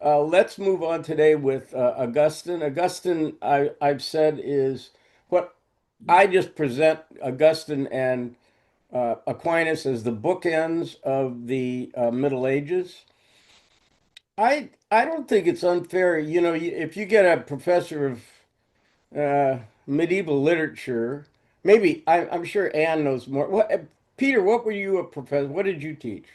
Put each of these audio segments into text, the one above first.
Let's move on today with Augustine. Augustine, I've said, is what I just present Augustine and Aquinas as the bookends of the Middle Ages. I don't think it's unfair. If you get a professor of medieval literature, maybe I'm sure Anne knows more. Peter, what were you a professor? What did you teach?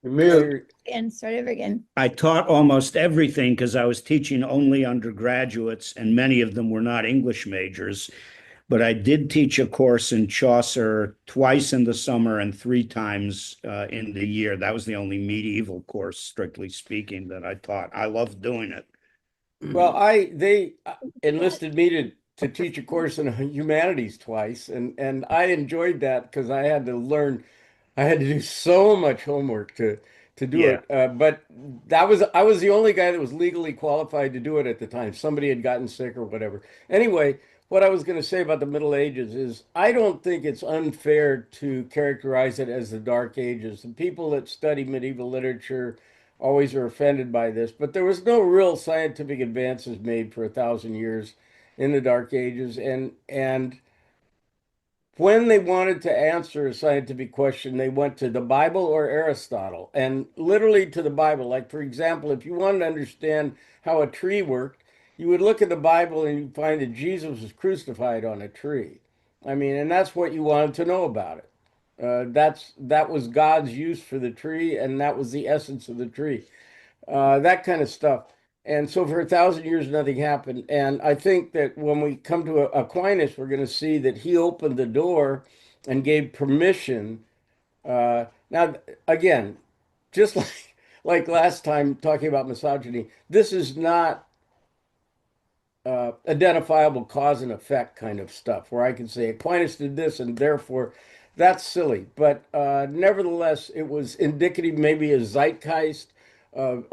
Or And start over again. I taught almost everything because I was teaching only undergraduates, and many of them were not English majors. But I did teach a course in Chaucer twice in the summer and three times in the year. That was the only medieval course, strictly speaking, that I taught. I loved doing it. Well, they enlisted me to teach a course in humanities twice, and I enjoyed that because I had to learn, I had to do so much homework to do Yeah. it. But I was the only guy that was legally qualified to do it at the time. Somebody had gotten sick or whatever. Anyway, what I was going to say about the Middle Ages is I don't think it's unfair to characterize it as the Dark Ages. The people that study medieval literature always are offended by this, but there was no real scientific advances made for 1,000 years in the Dark Ages, and when they wanted to answer a scientific question, they went to the Bible or Aristotle, and literally to the Bible. Like, for example, if you wanted to understand how a tree worked, you would look at the Bible and you'd find that Jesus was crucified on a tree. I mean, and that's what you wanted to know about it. That was God's use for the tree, and that was the essence of the tree. That kind of stuff. And so for 1,000 years, nothing happened. And I think that when we come to Aquinas, we're going to see that he opened the door and gave permission. Now, again, just like last time talking about misogyny, this is not identifiable cause and effect kind of stuff where I can say Aquinas did this and therefore that's silly. But nevertheless, it was indicative, maybe a zeitgeist of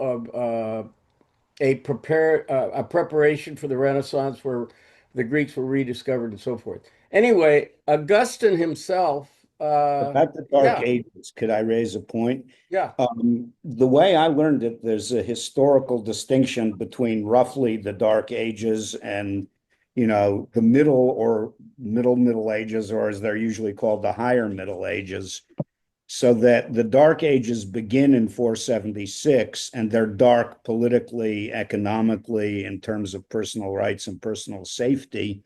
a preparation for the Renaissance where the Greeks were rediscovered and so forth. Anyway, Augustine himself, About the Dark yeah, Ages, could I raise a point? yeah. The way I learned it, there's a historical distinction between roughly the Dark Ages and, the Middle Ages, or as they're usually called, the higher Middle Ages. So that the Dark Ages begin in 476, and they're dark politically, economically, in terms of personal rights and personal safety.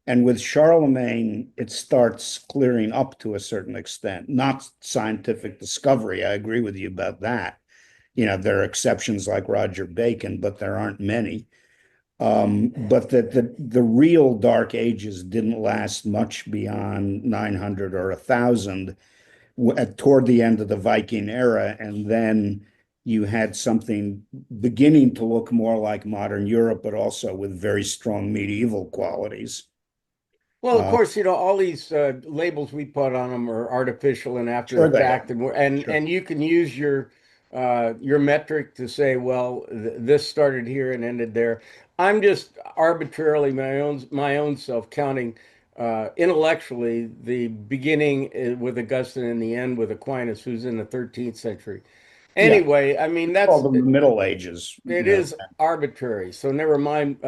And with Charlemagne, it starts clearing up to a certain extent, not scientific discovery. I agree with you about that. There are exceptions like Roger Bacon, but there aren't many. But that the real Dark Ages didn't last much beyond 900 or 1,000 toward the end of the Viking era. And then you had something beginning to look more like modern Europe, but also with very strong medieval qualities. Well, of Uh, course, all these labels we put on them are artificial and after the sure they fact, are. and Sure. you can use your metric to say, well, this started here and ended there. I'm just arbitrarily my own self counting intellectually the beginning with Augustine and the end with Aquinas, who's in the 13th century. Yeah. Anyway, I mean Call that's them the Middle Ages. it is arbitrary, so never mind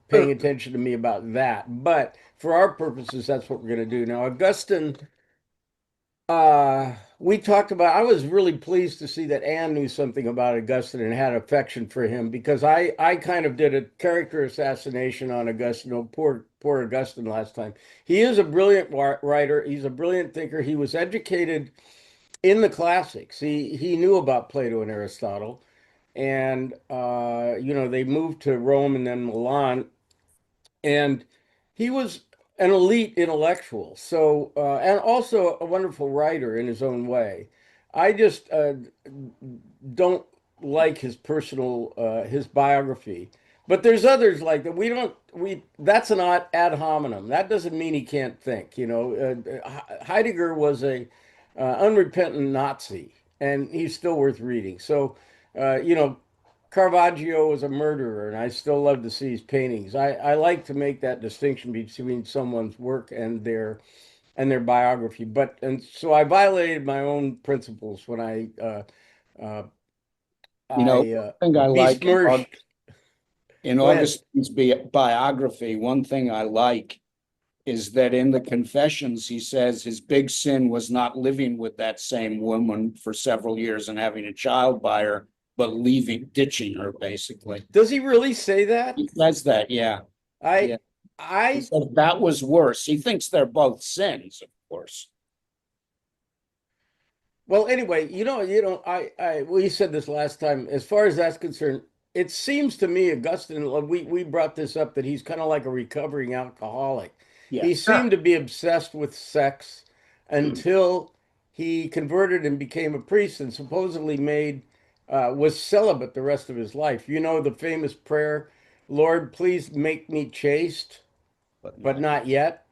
paying attention to me about that. But for our purposes, that's what we're going to do. Now, Augustine, we talked about, I was really pleased to see that Anne knew something about Augustine and had affection for him because I kind of did a character assassination on Augustine. Oh, poor Augustine last time. He is a brilliant writer. He's a brilliant thinker. He was educated in the classics. He knew about Plato and Aristotle and they moved to Rome and then Milan, and he was an elite intellectual. So and also a wonderful writer in his own way. I just don't like his personal his biography, but there's others like that. We that's an ad hominem. That doesn't mean he can't think. Heidegger was a unrepentant Nazi, and he's still worth reading. So, Caravaggio was a murderer, and I still love to see his paintings. I like to make that distinction between someone's work and their biography. And so I violated my own principles when I I one thing I like besmirched. in Go ahead. Augustine's biography, one thing I like is that in the Confessions, he says his big sin was not living with that same woman for several years and having a child by her, but ditching her, basically. Does he really say that? He says that, yeah. I Yeah. He I says that was worse. He thinks they're both sins, of course. Well, anyway, we said this last time. As far as that's concerned, it seems to me, Augustine, we brought this up that he's kind of like a recovering alcoholic. Yeah. He seemed to be obsessed with sex until he converted and became a priest and supposedly was celibate the rest of his life. You know the famous prayer, Lord, please make me chaste, But but not not yet.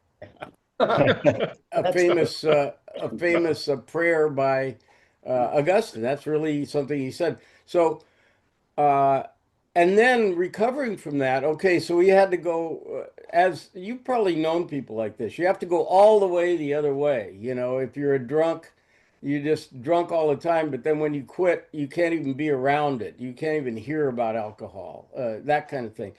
that's A famous prayer by Augustine. That's really something he said. So, uh, and then recovering from that, okay, so we had to go, as you've probably known people like this, you have to go all the way the other way. You know, if you're a drunk, you just drunk all the time, but then when you quit, you can't even be around it. You can't even hear about alcohol, that kind of thing.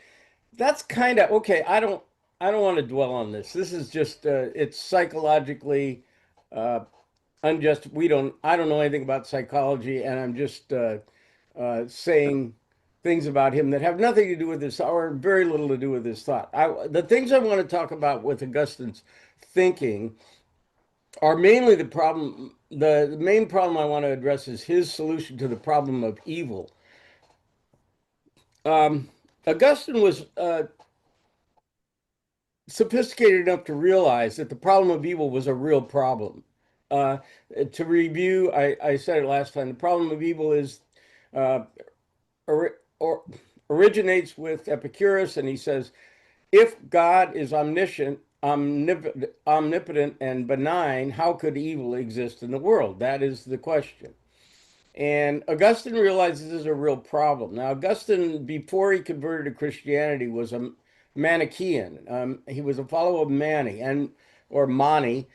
That's kind of okay. I don't want to dwell on this. This is just it's psychologically uh, unjust. I don't know anything about psychology, and I'm just saying things about him that have nothing to do with this or very little to do with this thought. The things I want to talk about with Augustine's thinking are mainly the problem. The main problem I want to address is his solution to the problem of evil. Um, Augustine was sophisticated enough to realize that the problem of evil was a real problem. Uh, to review, I said it last time. The problem of evil is uh, or originates with Epicurus, and he says, if God is omnipotent, and benign, how could evil exist in the world? That is the question. And Augustine realizes this is a real problem. Now, Augustine, before he converted to Christianity, was a Manichaean. He was a follower of Mani and or Mani,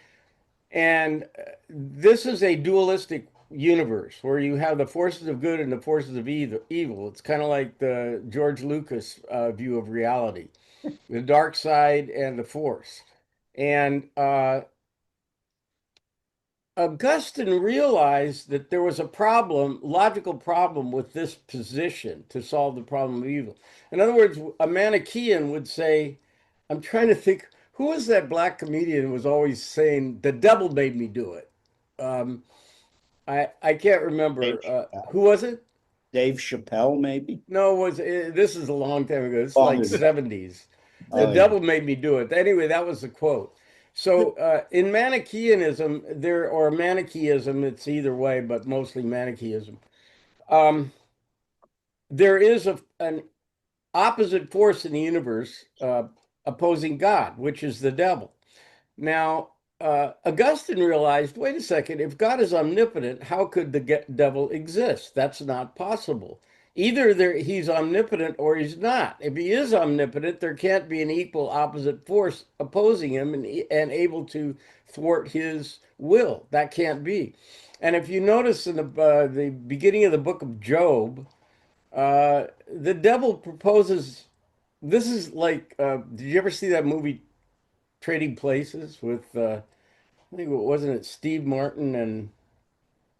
and this is a dualistic universe where you have the forces of good and the forces of evil. It's kind of like the George Lucas view of reality, the dark side and the force. And Augustine realized that there was a problem, logical problem with this position to solve the problem of evil. In other words, a Manichaean would say, I'm trying to think, who was that black comedian who was always saying, the devil made me do it? Um, I can't Dave remember. Who Chappelle. was it? Dave Chappelle, maybe. No, this is a long time ago. This is like Oh, 70s. The oh, yeah. devil made me do it. Anyway, that was the quote. So in Manichaeanism, or Manichaeism, it's either way, but mostly Manichaeism. Um, there is an opposite force in the universe opposing God, which is the devil. Now, Augustine realized, wait a second, if God is omnipotent, how could the devil exist? That's not possible. Either he's omnipotent or he's not. If he is omnipotent, there can't be an equal opposite force opposing him and able to thwart his will. That can't be. And if you notice in the beginning of the book of Job, the devil proposes. This is like, did you ever see that movie Trading Places with I think it wasn't it Steve Martin and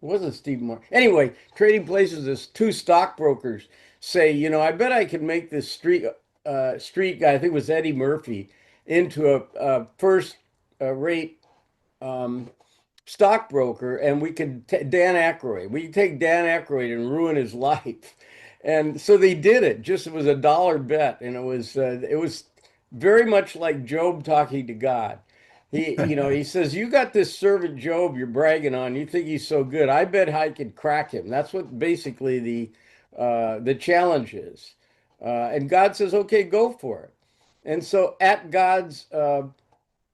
it wasn't Steve Martin. Anyway, Trading Places is two stockbrokers say, I bet I could make this street guy, I think it was Eddie Murphy, into a first rate um, stockbroker, and we could Dan Aykroyd. We could take Dan Aykroyd and ruin his life. And so they did it. Just it was a dollar bet, and it was very much like Job talking to God. He says, "You got this servant Job you're bragging on. You think he's so good. I bet I could crack him." That's what basically the challenge is. And God says, "Okay, go for it." And so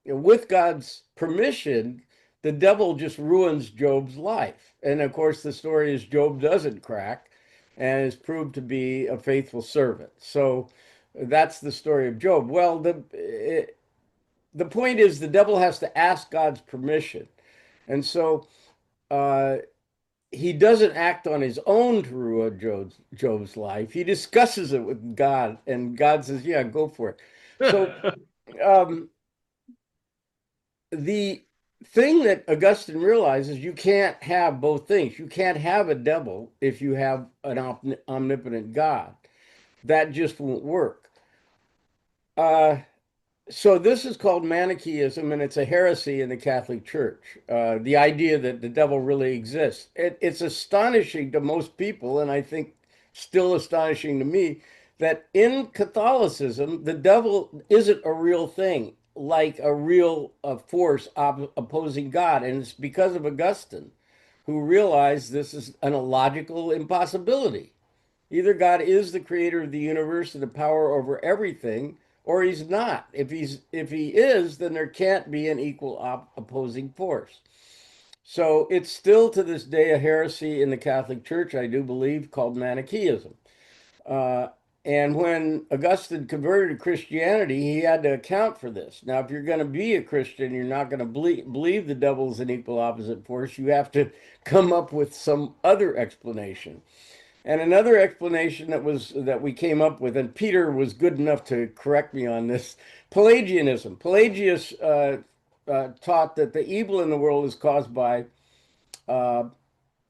with God's permission, the devil just ruins Job's life. And of course, the story is Job doesn't crack and is proved to be a faithful servant. So that's the story of Job. Well, the point is the devil has to ask God's permission. And so uh, he doesn't act on his own to ruin Job's life. He discusses it with God, and God says, "Yeah, go for it." So um, the thing that Augustine realizes, you can't have both things. You can't have a devil if you have an omnipotent God. That just won't work. Uh, So this is called Manichaeism, and it's a heresy in the Catholic Church. The idea that the devil really exists. It's astonishing to most people, and I think still astonishing to me, that in Catholicism, the devil isn't a real thing, like a real force opposing God. And it's because of Augustine, who realized this is an illogical impossibility. Either God is the creator of the universe and the power over everything, or he's not. If he is, then there can't be an equal opposing force. So it's still to this day a heresy in the Catholic Church, I do believe, called Manichaeism. Uh, and when Augustine converted to Christianity, he had to account for this. Now, if you're going to be a Christian, you're not going to believe the devil's an equal opposite force. You have to come up with some other explanation. And another explanation that we came up with, and Peter was good enough to correct me on this, Pelagianism. Pelagius taught that the evil in the world is caused by uh,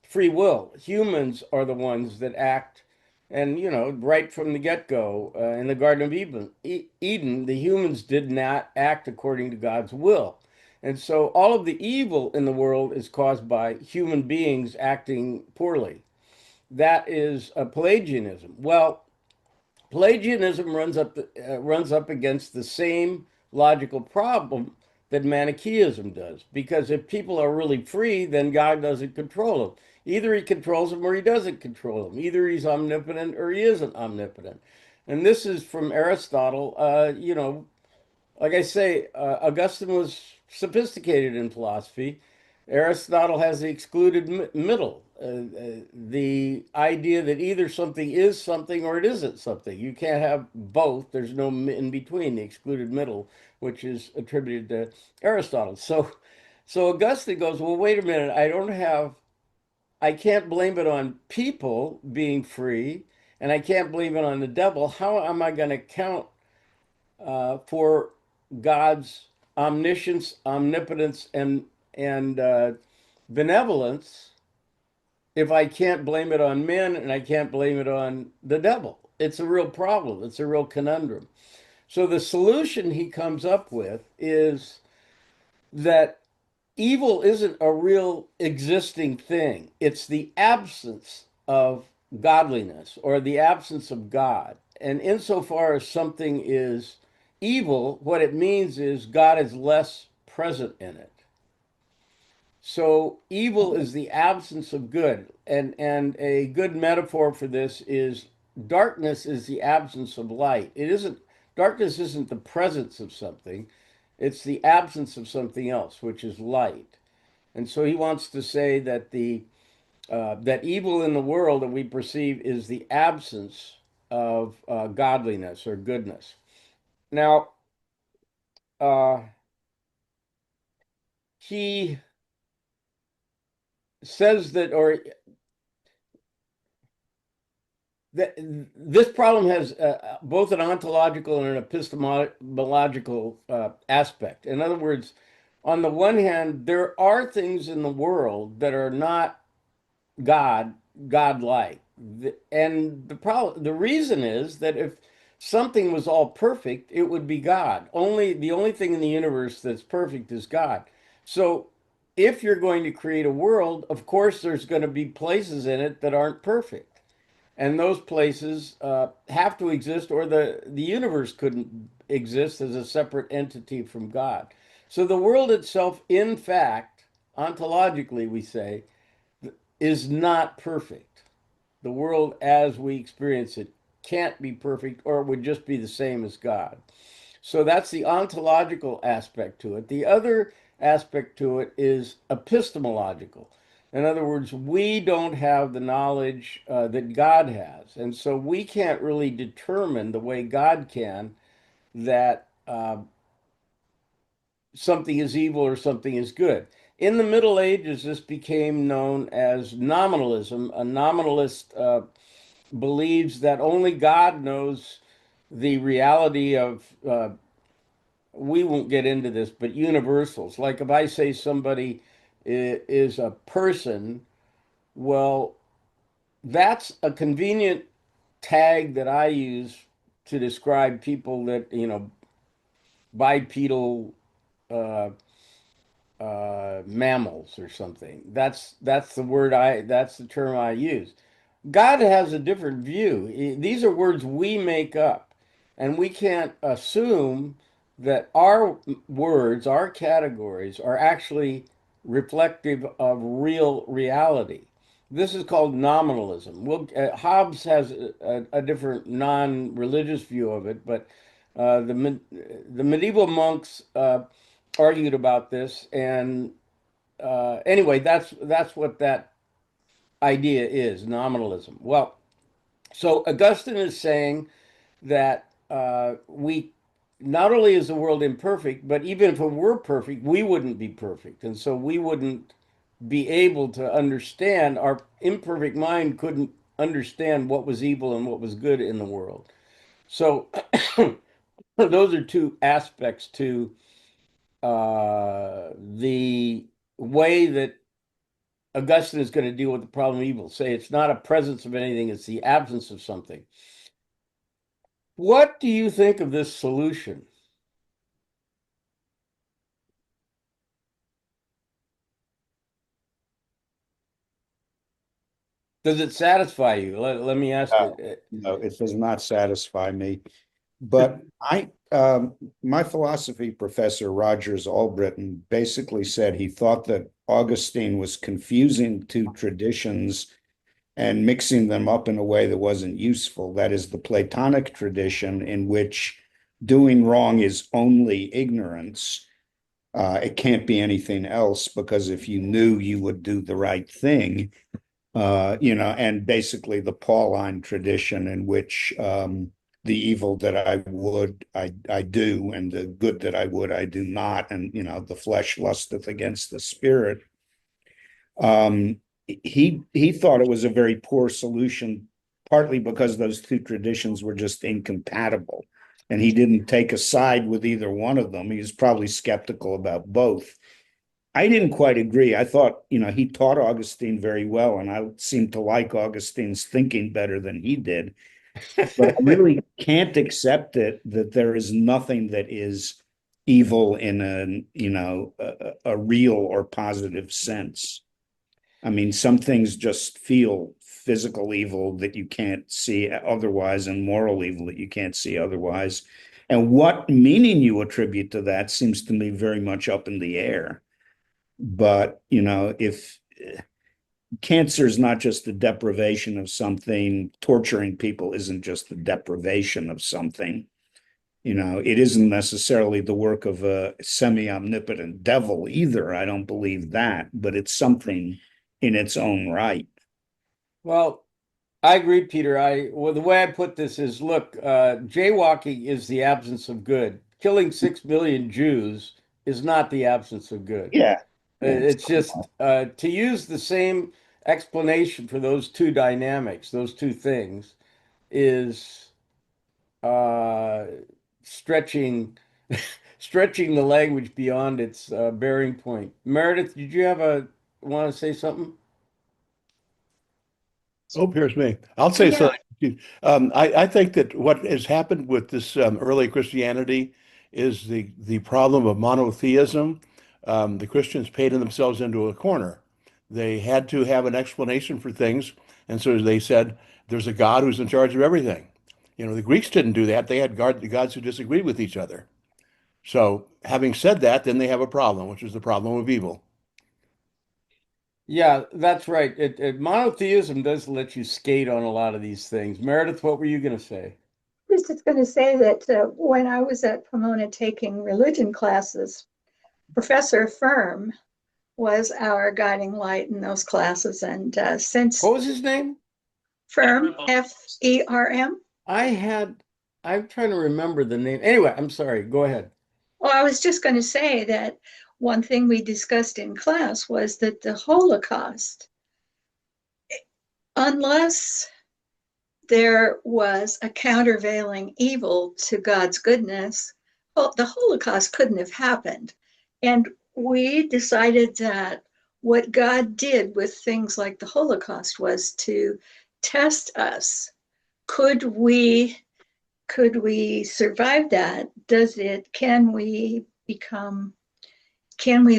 free will. Humans are the ones that act, and right from the get-go, in the Garden of Eden, the humans did not act according to God's will. And so all of the evil in the world is caused by human beings acting poorly. That is a Pelagianism. Well, Pelagianism runs up against the same logical problem that Manichaeism does, because if people are really free, then God doesn't control them. Either he controls them or he doesn't control them. Either he's omnipotent or he isn't omnipotent. And this is from Aristotle. Like I say, Augustine was sophisticated in philosophy. Aristotle has the excluded middle, the idea that either something is something or it isn't something. You can't have both. There's no in between, the excluded middle, which is attributed to Aristotle. So Augustine goes, well, wait a minute. I can't blame it on people being free, and I can't blame it on the devil. How am I going to count for God's omniscience, omnipotence, and benevolence if I can't blame it on men and I can't blame it on the devil? It's a real problem. It's a real conundrum. So the solution he comes up with is that evil isn't a real existing thing. It's the absence of godliness or the absence of God. And insofar as something is evil, what it means is God is less present in it. So evil is the absence of good. And a good metaphor for this is darkness is the absence of light. It isn't Darkness isn't the presence of something, it's the absence of something else, which is light. And so he wants to say that the that evil in the world that we perceive is the absence of godliness or goodness. Now, uh, he says that, or that this problem has both an ontological and an epistemological aspect. In other words, on the one hand, there are things in the world that are not God, godlike. And the reason is that if something was all perfect, it would be God. The only thing in the universe that's perfect is God. So if you're going to create a world, of course there's going to be places in it that aren't perfect. And those places have to exist, or the universe couldn't exist as a separate entity from God. So the world itself, in fact, ontologically, we say, is not perfect. The world as we experience it can't be perfect, or it would just be the same as God. So that's the ontological aspect to it. The other aspect to it is epistemological. In other words, we don't have the knowledge that God has. And so we can't really determine the way God can that something is evil or something is good. In the Middle Ages, this became known as nominalism. A nominalist believes that only God knows the reality of, we won't get into this, but universals. Like if I say somebody is a person, well, that's a convenient tag that I use to describe people that, bipedal uh, mammals or something. That's the term I use. God has a different view. These are words we make up, and we can't assume that our words, our categories, are actually reflective of real reality. This is called nominalism. Hobbes has a different non-religious view of it, but the medieval monks argued about this, and anyway, that's what that idea is, nominalism. Well, so Augustine is saying that we not only is the world imperfect, but even if it were perfect, we wouldn't be perfect, and so we wouldn't be able to understand. Our imperfect mind couldn't understand what was evil and what was good in the world. So those are two aspects to the way that Augustine is going to deal with the problem of evil. Say it's not a presence of anything, it's the absence of something. What do you think of this solution? Does it satisfy you? Let me ask No, it. no, it does not satisfy me. But my philosophy professor, Rogers Albritton, basically said he thought that Augustine was confusing two traditions and mixing them up in a way that wasn't useful. That is the Platonic tradition, in which doing wrong is only ignorance. It can't be anything else, because if you knew, you would do the right thing. And basically the Pauline tradition, in which the evil that I would, I do, and the good that I would, I do not. And, the flesh lusteth against the spirit. He thought it was a very poor solution, partly because those two traditions were just incompatible. And he didn't take a side with either one of them. He was probably skeptical about both. I didn't quite agree. I thought, he taught Augustine very well, and I seemed to like Augustine's thinking better than he did. But I really can't accept it that there is nothing that is evil in a real or positive sense. I mean, some things just feel physical evil that you can't see otherwise, and moral evil that you can't see otherwise. And what meaning you attribute to that seems to me very much up in the air. But, if cancer is not just the deprivation of something, torturing people isn't just the deprivation of something. It isn't necessarily the work of a semi-omnipotent devil either. I don't believe that, but it's something in its own right. Well, I agree, Peter. The way I put this is, look, jaywalking is the absence of good. Killing 6 million Jews is not the absence of good. Yeah. Yeah. It's just to use the same explanation for those two dynamics, those two things, is uh, stretching stretching the language beyond its bearing point. Meredith, did you have a want to say something? Oh, here's me. I'll say so. Yeah, I think that what has happened with this early Christianity is the problem of monotheism. The Christians painted themselves into a corner. They had to have an explanation for things, and so they said, "There's a God who's in charge of everything." The Greeks didn't do that. They had gods who disagreed with each other. So, having said that, then they have a problem, which is the problem of evil. Yeah, that's right. Monotheism does let you skate on a lot of these things. Meredith, what were you going to say? I was just going to say that when I was at Pomona taking religion classes, Professor Firm was our guiding light in those classes. And since What was his name? Firm, Ferm, I had, I'm trying to remember the name. Anyway, I'm sorry. Go ahead. well, I was just going to say that one thing we discussed in class was that the Holocaust, unless there was a countervailing evil to God's goodness, well, the Holocaust couldn't have happened. And we decided that what God did with things like the Holocaust was to test us. Could we survive that? Can we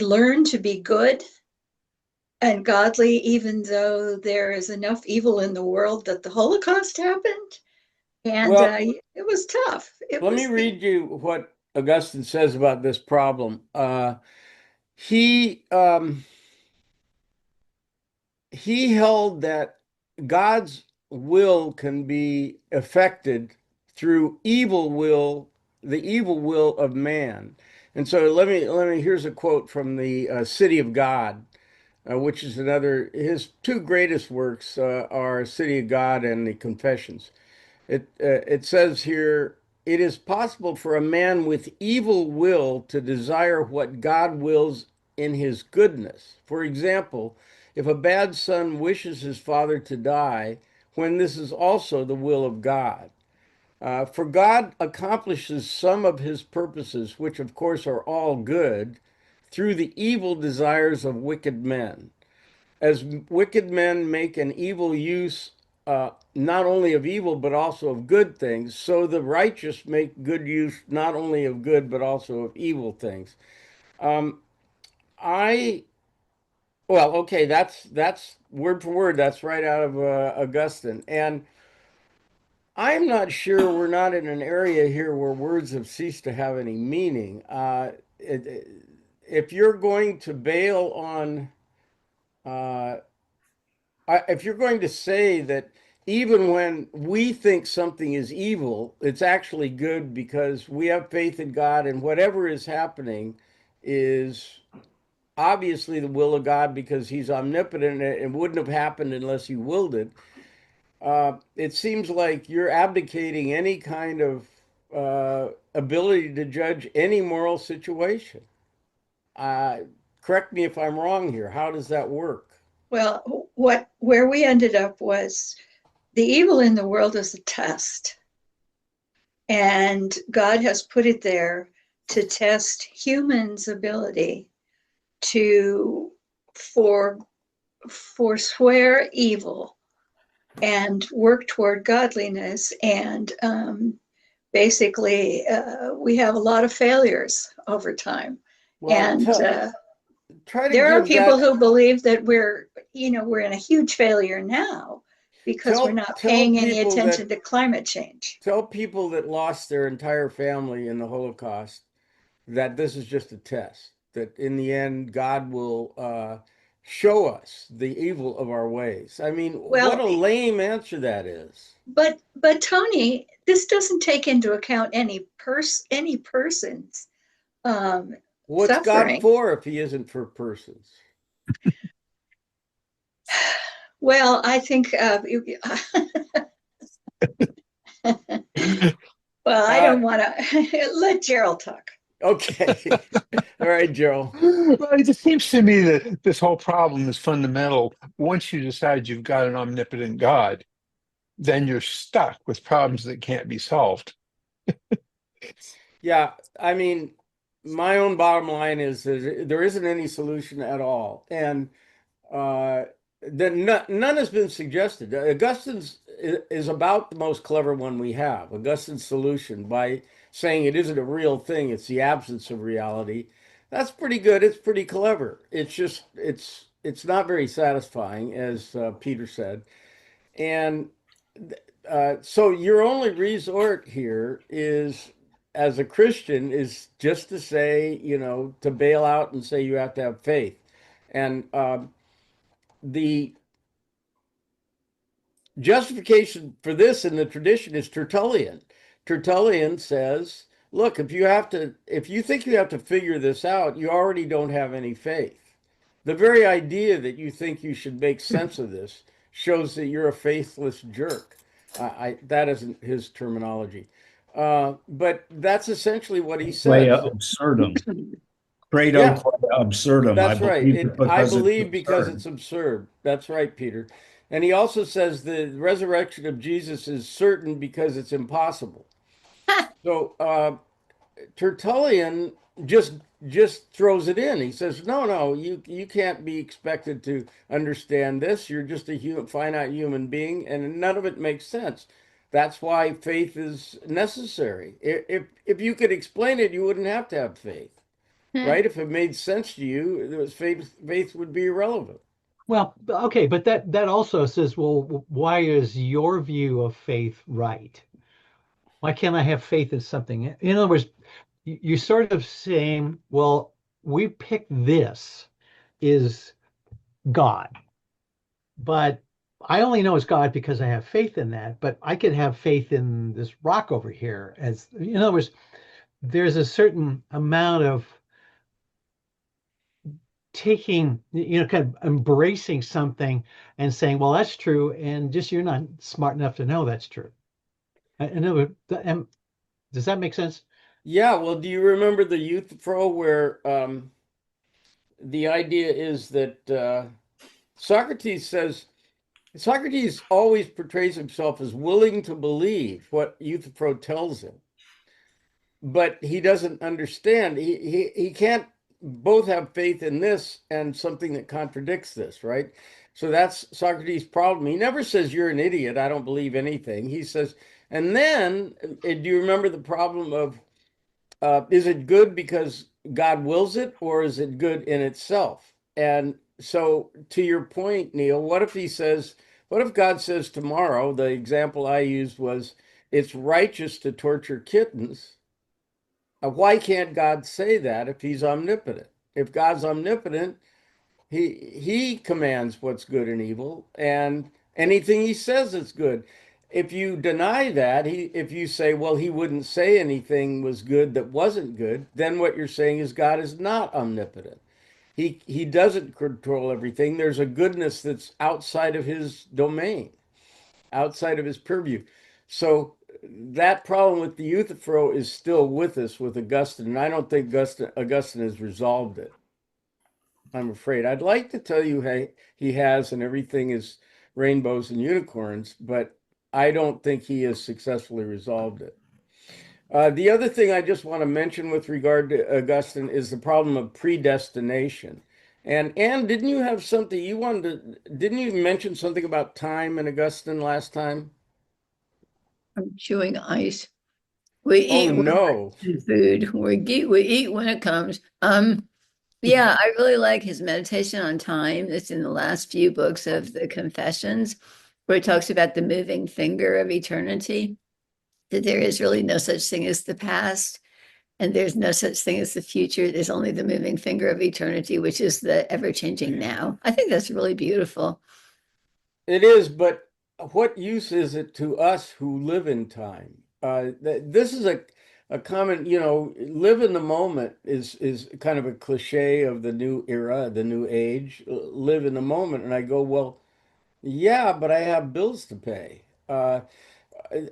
learn to be good and godly, even though there is enough evil in the world that the Holocaust happened? And Well, it was tough. It let me was, read you what Augustine says about this problem. He he held that God's will can be affected through the evil will of man. And so let me here's a quote from the City of God, which is another his two greatest works are City of God and the Confessions. It says here, it is possible for a man with evil will to desire what God wills in his goodness. For example, if a bad son wishes his father to die, when this is also the will of God. For God accomplishes some of his purposes, which of course are all good, through the evil desires of wicked men. As wicked men make an evil use not only of evil but also of good things, so the righteous make good use not only of good but also of evil things. Um, I well, okay, that's word for word. That's right out of Augustine, and I'm not sure we're not in an area here where words have ceased to have any meaning. If you're going to bail on uh, if you're going to say that even when we think something is evil, it's actually good because we have faith in God and whatever is happening is obviously the will of God because he's omnipotent and it wouldn't have happened unless he willed it. It seems like you're abdicating any kind of ability to judge any moral situation. Uh, Correct me if I'm wrong here. How does that work? well, where we ended up was the evil in the world is a test. And God has put it there to test humans' ability to for forswear evil and work toward godliness. And basically, we have a lot of failures over time. Well, And try to there are give people that who believe that we're in a huge failure now because we're not tell paying any people attention that to climate change. lost their entire family in the Holocaust that this is just a test. That in the end, God will show us the evil of our ways. I mean, what Well, a lame answer that is. but Tony, this doesn't take into account any person's um, What's God suffering. for if He isn't for persons? Well, I think well, I Uh, don't want to let Gerald talk. okay, all right, Joe. Well, it just seems to me that this whole problem is fundamental. Once you decide you've got an omnipotent God, then you're stuck with problems that can't be solved. Yeah, I mean, my own bottom line is that there isn't any solution at all, and uh, none has been suggested. Augustine's is about the most clever one we have. Augustine's solution by saying it isn't a real thing; it's the absence of reality. That's pretty good. It's pretty clever. It's just it's not very satisfying, as Peter said, and so your only resort here is, as a Christian, is just to say, to bail out and say you have to have faith. And the justification for this in the tradition is Tertullian. Tertullian says, look, if you think you have to figure this out, you already don't have any faith. The very idea that you think you should make sense of this shows that you're a faithless jerk. That isn't his terminology. But that's essentially what he Way says. absurdum. credo Yeah, quod absurdum. I that's right. believe it I because it's believe because absurd. it's absurd. That's right, Peter. And he also says the resurrection of Jesus is certain because it's impossible. So Tertullian just just throws it in. He says, "No, no, you can't be expected to understand this. You're just a finite human being, and none of it makes sense. That's why faith is necessary. If you could explain it, you wouldn't have to have faith, right? If it made sense to you, there was faith would be irrelevant." Well, okay, but that also says, well, why is your view of faith right? Why can't I have faith in something? In other words, you're sort of saying, well, we picked this is God, but I only know it's God because I have faith in that. But I could have faith in this rock over here. As in other words, there's a certain amount of taking, kind of embracing something and saying, well, that's true, and just you're not smart enough to know that's true. I know. Does that make sense? Yeah, well, do you remember the youth pro where the idea is that Socrates says Socrates always portrays himself as willing to believe what Euthyphro tells him, but he doesn't understand. He can't both have faith in this and something that contradicts this, right? So that's Socrates' problem. He never says you're an idiot. I don't believe anything. He says, and then do you remember the problem of is it good because God wills it, or is it good in itself? And so, to your point, Neil, what if he says, what if God says tomorrow, the example I used was, it's righteous to torture kittens? Why can't God say that if he's omnipotent? If God's omnipotent, he commands what's good and evil, and anything he says is good. If you deny that, if you say, well, he wouldn't say anything was good that wasn't good, then what you're saying is God is not omnipotent. He doesn't control everything. There's a goodness that's outside of his domain, outside of his purview. So that problem with the Euthyphro is still with us with Augustine, and I don't think Augustine has resolved it. I'm afraid. I'd like to tell you, hey, he has, and everything is rainbows and unicorns, but I don't think he has successfully resolved it. The other thing I just want to mention with regard to Augustine is the problem of predestination. And Anne, didn't you have something you wanted to, didn't you mention something about time in Augustine last time? I'm chewing ice. We Oh eat when no. we're in food. We eat when it comes. Yeah, I really like his meditation on time. It's in the last few books of the Confessions, where he talks about the moving finger of eternity, that there is really no such thing as the past, and there's no such thing as the future. There's only the moving finger of eternity, which is the ever-changing now. I think that's really beautiful. It is, but what use is it to us who live in time? This is a common, live in the moment is kind of a cliche of the new era, the new age. Live in the moment, and I go, well, yeah, but I have bills to pay.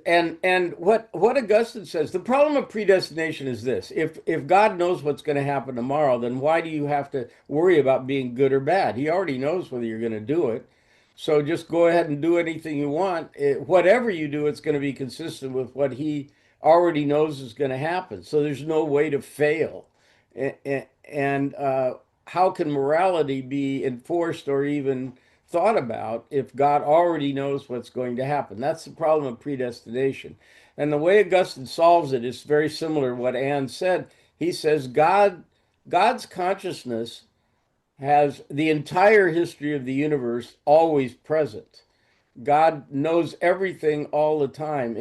And what Augustine says, the problem of predestination is this: if God knows what's going to happen tomorrow, then why do you have to worry about being good or bad? He already knows whether you're going to do it. So just go ahead and do anything you want. Whatever you do, it's going to be consistent with what he already knows is going to happen. So there's no way to fail. And how can morality be enforced or even thought about if God already knows what's going to happen? That's the problem of predestination. And the way Augustine solves it is very similar to what Anne said. He says God's consciousness has the entire history of the universe always present. God knows everything all the time.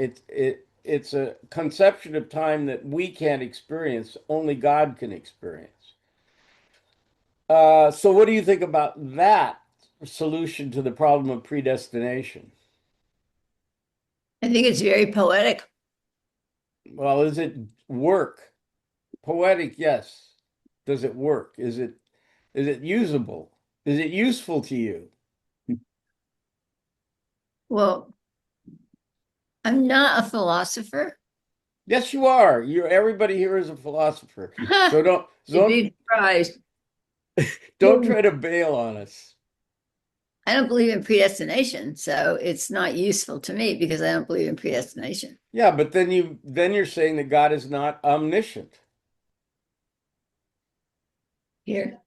It's a conception of time that we can't experience, only God can experience. So what do you think about that solution to the problem of predestination? I think it's very poetic. Well, is it work? Poetic, yes. Does it work? Is it usable? Is it useful to you? Well, I'm not a philosopher. Yes, you are. You're everybody here is a philosopher. So You'd Don't be surprised. don't try to bail on us. I don't believe in predestination, so it's not useful to me because I don't believe in predestination. Yeah, but then you're saying that God is not omniscient. Here.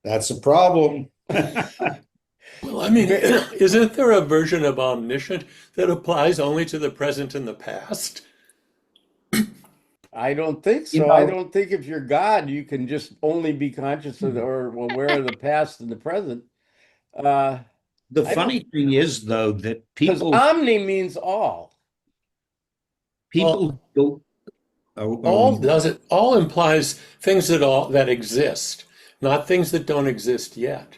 That's a problem. Well, I mean, Ba- isn't there a version of omniscient that applies only to the present and the past? I don't think You so. I know, don't think if you're God, you can just only be conscious of or aware of the past and the present. Uh, the I don't, funny thing is, though, that because omni means all. Well, people don't. Oh, all implies things that exist, not things that don't exist yet.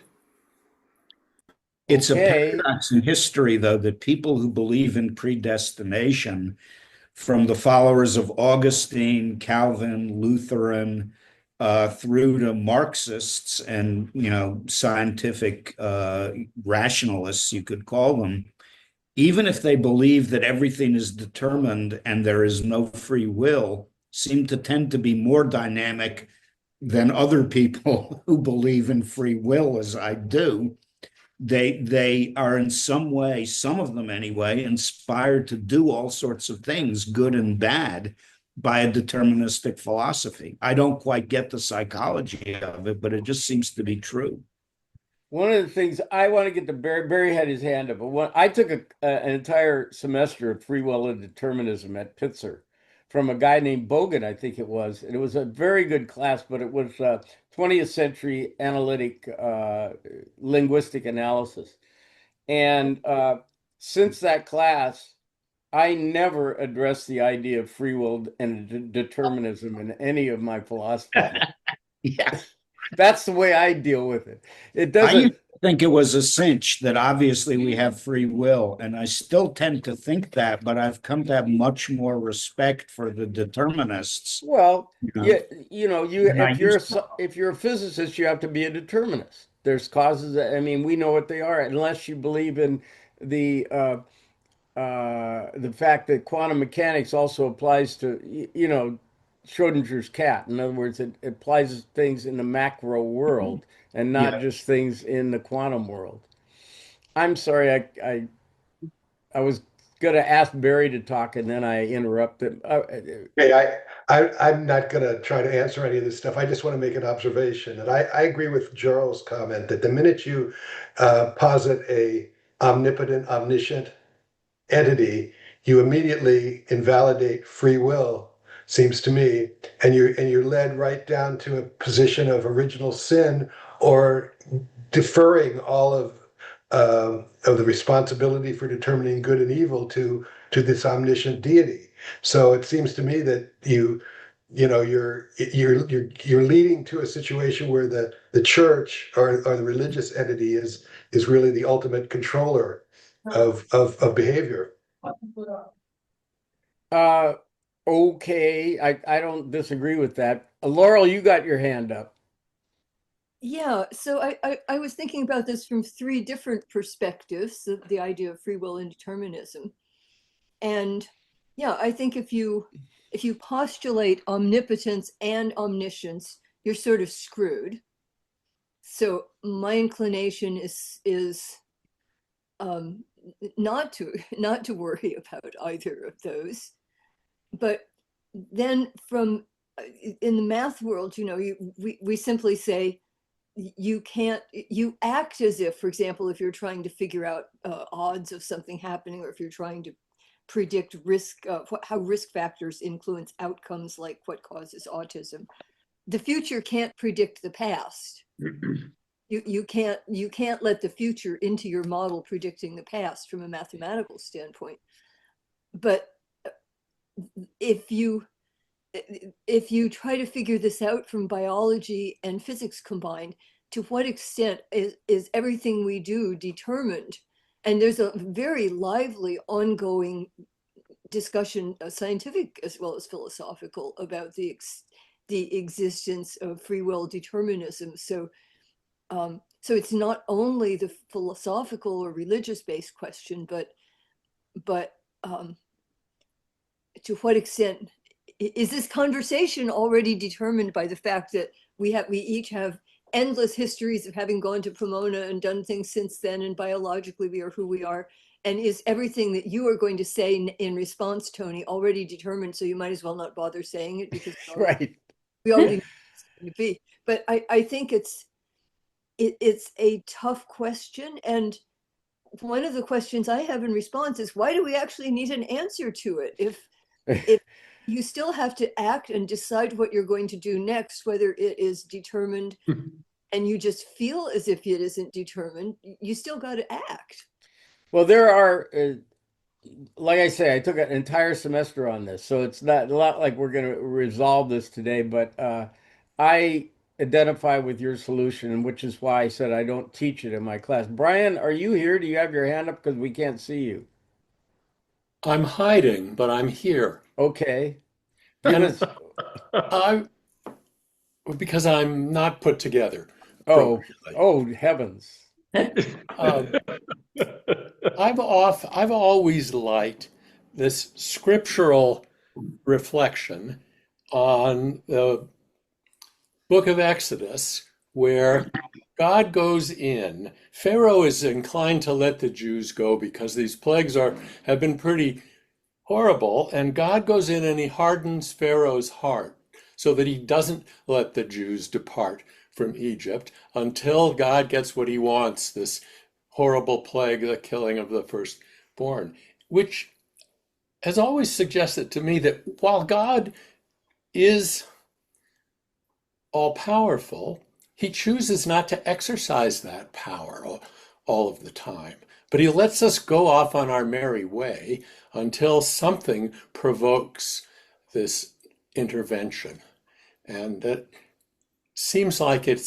it's a Okay. paradox in history, though, that people who believe in predestination, from the followers of Augustine, Calvin, Lutheran, through to Marxists and scientific rationalists, you could call them, even if they believe that everything is determined and there is no free will, seem to tend to be more dynamic than other people who believe in free will, as I do. They are in some way, some of them anyway, inspired to do all sorts of things, good and bad, by a deterministic philosophy. I don't quite get the psychology of it, but it just seems to be true. One of the things I want to get to Barry had his hand up, but I took an entire semester of free will and determinism at Pitzer from a guy named Bogan, I think it was. And it was a very good class, but it was 20th century analytic linguistic analysis. And since that class, I never addressed the idea of free will and determinism in any of my philosophy. Yeah. That's the way I deal with it. It I used doesn't. to think it was a cinch that obviously we have free will, and I still tend to think that, but I've come to have much more respect for the determinists, Well, you know, yeah, you than I used to. if you're a physicist, you have to be a determinist. There's causes that, I mean, we know what they are, unless you believe in the the fact that quantum mechanics also applies to Schrodinger's cat. In other words, it applies to things in the macro world and not Yeah. just things in the quantum world. I'm sorry, I was gonna ask Barry to talk and then I interrupted. Hey, I'm not going to try to answer any of this stuff. I just want to make an observation. And I agree with Gerald's comment that the minute you posit a omnipotent, omniscient entity, you immediately invalidate free will, seems to me, and you're led right down to a position of original sin or deferring all of the responsibility for determining good and evil to this omniscient deity. So it seems to me that you're leading to a situation where the church or the religious entity is really the ultimate controller of behavior. Uh, okay, I don't disagree with that. Laurel, you got your hand up. Yeah, so I was thinking about this from three different perspectives, the idea of free will and determinism. And yeah, I think if you postulate omnipotence and omniscience, you're sort of screwed. So my inclination is um, not to worry about either of those. But then from in the math world, we simply say you act as if, for example, if you're trying to figure out odds of something happening, or if you're trying to predict risk, how risk factors influence outcomes, like what causes autism. The future can't predict the past. You can't let the future into your model predicting the past from a mathematical standpoint. But if you try to figure this out from biology and physics combined, to what extent is everything we do determined? And there's a very lively ongoing discussion, scientific as well as philosophical, about the existence of free will determinism. So it's not only the philosophical or religious based question, but to what extent is this conversation already determined by the fact that we each have endless histories of having gone to Pomona and done things since then, and biologically we are who we are? And is everything that you are going to say in response, Tony, already determined? So you might as well not bother saying it, because Right. we already know what it's going to be. But I think it's a tough question. And one of the questions I have in response is, why do we actually need an answer to it? If you still have to act and decide what you're going to do next, whether it is determined and you just feel as if it isn't determined, you still got to act. Well, there are, like I say, I took an entire semester on this, so it's not a lot like we're going to resolve this today, but I identify with your solution, which is why I said I don't teach it in my class. Brian, are you here? Do you have your hand up? Because we can't see you. I'm hiding, but I'm here. Okay. And I, because I'm not put together Oh, appropriately. oh heavens. Um, I've always liked this scriptural reflection on the book of Exodus, where God goes in. Pharaoh is inclined to let the Jews go because these plagues have been pretty horrible, and God goes in and he hardens Pharaoh's heart so that he doesn't let the Jews depart from Egypt until God gets what he wants, this horrible plague, the killing of the firstborn, which has always suggested to me that while God is all powerful, he chooses not to exercise that power all of the time. But he lets us go off on our merry way until something provokes this intervention. And it seems like at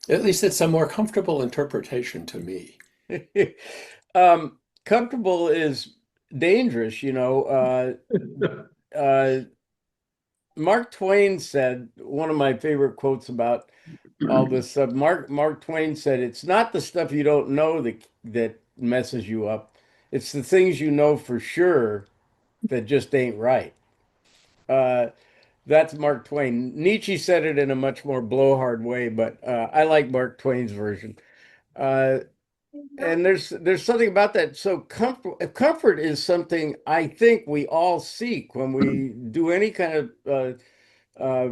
least it's a more comfortable interpretation to me. Comfortable is dangerous, you know. Mark Twain said, one of my favorite quotes about all this stuff. Mark Twain said, "It's not the stuff you don't know that messes you up. It's the things you know for sure that just ain't right." Uh, that's Mark Twain. Nietzsche said it in a much more blowhard way, but I like Mark Twain's version. Uh, and there's something about that. So comfort is something I think we all seek when we do any kind of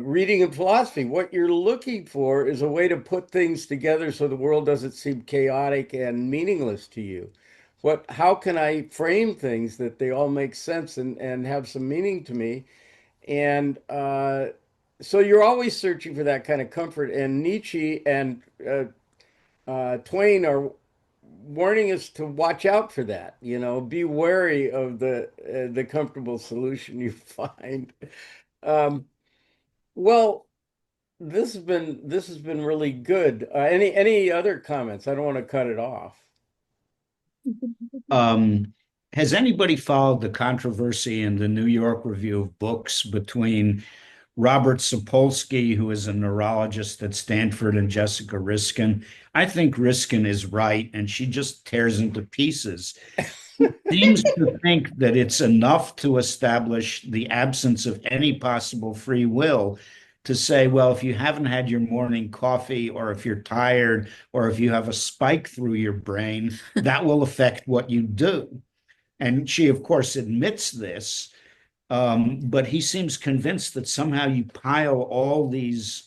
reading and philosophy. What you're looking for is a way to put things together so the world doesn't seem chaotic and meaningless to you. How can I frame things that they all make sense and have some meaning to me? And so you're always searching for that kind of comfort. And Nietzsche and Twain are warning us to watch out for that. You know, be wary of the comfortable solution you find. Um, well, this has been really good. Any other comments? I don't want to cut it off. Um, has anybody followed the controversy in the New York Review of Books between Robert Sapolsky, who is a neurologist at Stanford, and Jessica Riskin? I think Riskin is right, and she just tears into pieces. Seems to think that it's enough to establish the absence of any possible free will to say, well, if you haven't had your morning coffee, or if you're tired, or if you have a spike through your brain, that will affect what you do. And she, of course, admits this, but he seems convinced that somehow you pile all these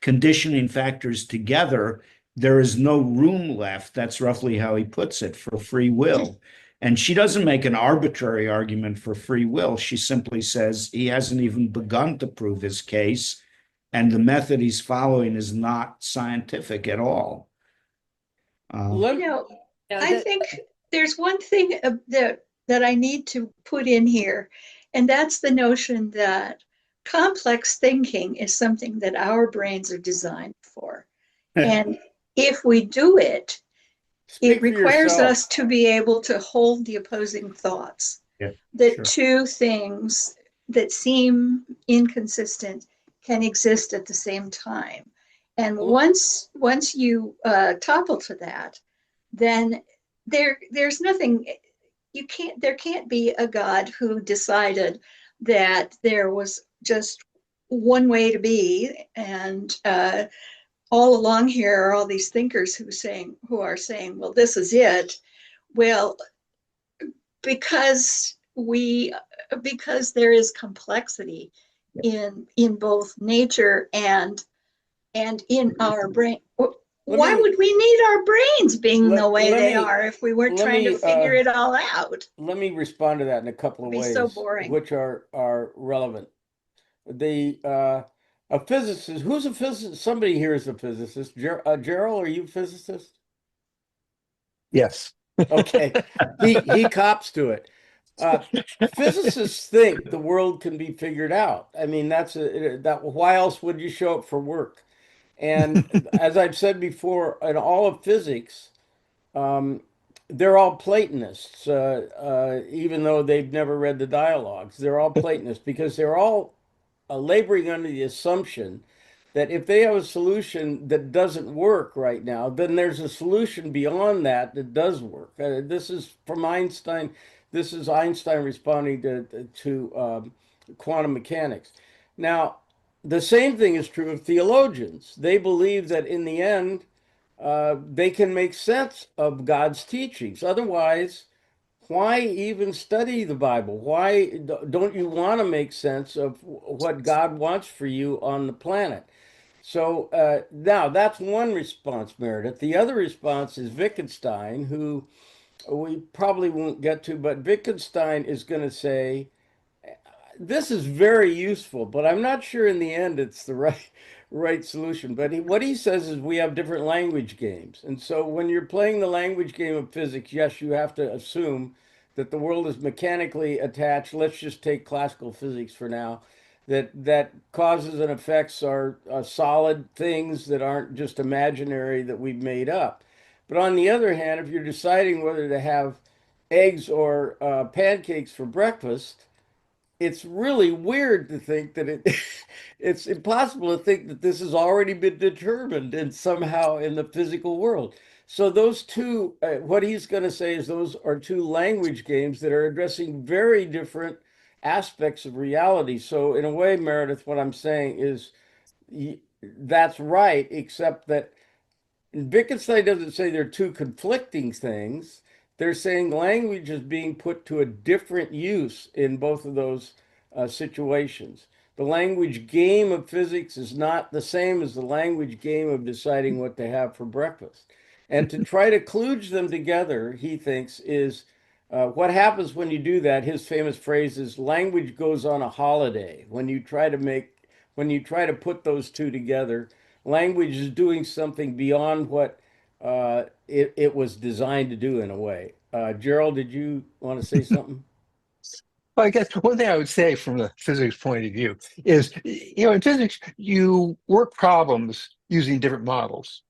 conditioning factors together, there is no room left. That's roughly how he puts it, for free will. And she doesn't make an arbitrary argument for free will. She simply says he hasn't even begun to prove his case, and the method he's following is not scientific at all. Let, I think there's one thing that I need to put in here, and that's the notion that complex thinking is something that our brains are designed for. And if we do it, it requires us to be able to hold the opposing thoughts. Yeah, that sure. Two things that seem inconsistent can exist at the same time. And once you topple to that, then there's nothing. There can't be a God who decided, that there was just one way to be, and all along here are all these thinkers who are saying, well, this is it. Well, because because there is complexity in both nature and in our brain. Why would we need our brains being the way let they me are if we weren't let trying to me figure it all out? let me respond to that in a couple It'd of be so ways, boring. which are relevant. The A physicist, who's a physicist? Somebody here is a physicist. Gerald, are you a physicist? Yes. Okay, he cops to it. Uh, Physicists think the world can be figured out. I mean, that. Why else would you show up for work? And as I've said before, in all of physics, um, they're all Platonists, even though they've never read the dialogues. They're all Platonists because they're all laboring under the assumption that if they have a solution that doesn't work right now, then there's a solution beyond that that does work. This is from Einstein. This is Einstein responding to quantum mechanics. Now, the same thing is true of theologians. They believe that in the end, they can make sense of God's teachings. Otherwise, why even study the Bible? Why don't you want to make sense of what God wants for you on the planet? So now that's one response, Meredith. The other response is Wittgenstein, who we probably won't get to, but Wittgenstein is going to say, this is very useful, but I'm not sure in the end it's the right solution. But what he says is we have different language games. And so when you're playing the language game of physics, yes, you have to assume that the world is mechanically attached. Let's just take classical physics for now. That causes and effects are solid things that aren't just imaginary that we've made up. But on the other hand, if you're deciding whether to have eggs or pancakes for breakfast, it's really weird to think that it's impossible to think that this has already been determined and somehow in the physical world. So those two, what he's going to say is those are two language games that are addressing very different aspects of reality. So in a way, Meredith, what I'm saying is that's right, except that Wittgenstein doesn't say they're two conflicting things. They're saying language is being put to a different use in both of those situations. The language game of physics is not the same as the language game of deciding what to have for breakfast. And to try to kludge them together, he thinks, is what happens when you do that. His famous phrase is language goes on a holiday. When you try to put those two together, language is doing something beyond what it was designed to do in a way. Gerald, did you want to say something? Well, I guess one thing I would say from the physics point of view is, in physics, you work problems using different models.